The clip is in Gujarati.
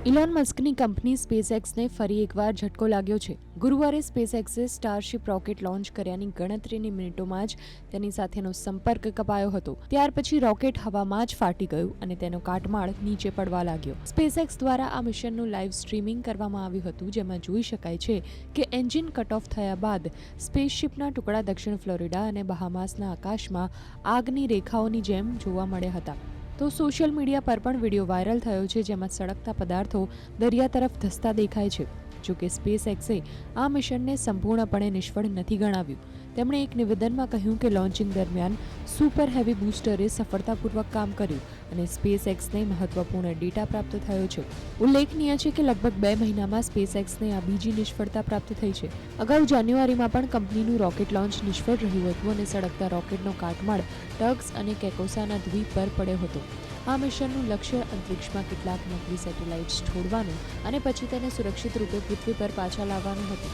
ઇલોન મસ્કની કંપની સ્પેસએક્સને ફરી એકવાર ઝટકો લાગ્યો છે. ગુરુવારે સ્પેસએક્સે સ્ટારશિપ રોકેટ લોન્ચ કર્યાની ગણતરીની મિનિટોમાં જ તેની સાથેનો સંપર્ક કપાયો હતો. ત્યાર પછી રોકેટ હવામાં જ ફાટી ગયું અને તેનો કાટમાળ નીચે પડવા લાગ્યો. સ્પેસએક્સ દ્વારા આ મિશનનું લાઈવ સ્ટ્રીમિંગ કરવામાં આવ્યું હતું, જેમાં જોઈ શકાય છે કે એન્જિન કટ ઓફ થયા બાદ સ્પેસશિપના ટુકડા દક્ષિણ ફ્લોરિડા અને બહામાસના આકાશમાં આગની રેખાઓની જેમ જોવા મળ્યા હતા. તો સોશિયલ મીડિયા પર પણ વિડીયો વાયરલ થયો છે, જેમાં સળગતા પદાર્થો દરિયા તરફ ધસતા દેખાય છે. જોકે સ્પેસએક્સે આ મિશનને સંપૂર્ણપણે નિષ્ફળ નથી ગણાવ્યું. તેમણે એક નિવેદનમાં કહ્યું કે લોન્ચિંગ દરમિયાન સુપર હેવી બૂસ્ટરે સફળતાપૂર્વક કામ કર્યું અને સ્પેસએક્સને મહત્વપૂર્ણ ડેટા પ્રાપ્ત થયો છે. ઉલ્લેખનીય છે કે લગભગ 2 મહિનામાં સ્પેસએક્સને આ બીજી નિષ્ફળતા પ્રાપ્ત થઈ છે. અગાઉ જાન્યુઆરીમાં પણ કંપનીનું રોકેટ લોન્ચ નિષ્ફળ રહ્યું હતું અને સળગતા રોકેટનો કાટમાળ ટગ્સ અને કેકોસાના દ્વીપ પર પડ્યો હતો. આ મિશનનું લક્ષ્ય અંતરિક્ષમાં કેટલાક નકલી સેટેલાઇટ્સ છોડવાનું અને પછી તેને સુરક્ષિત રૂપે પૃથ્વી પર પાછા લાવવાનું હતું.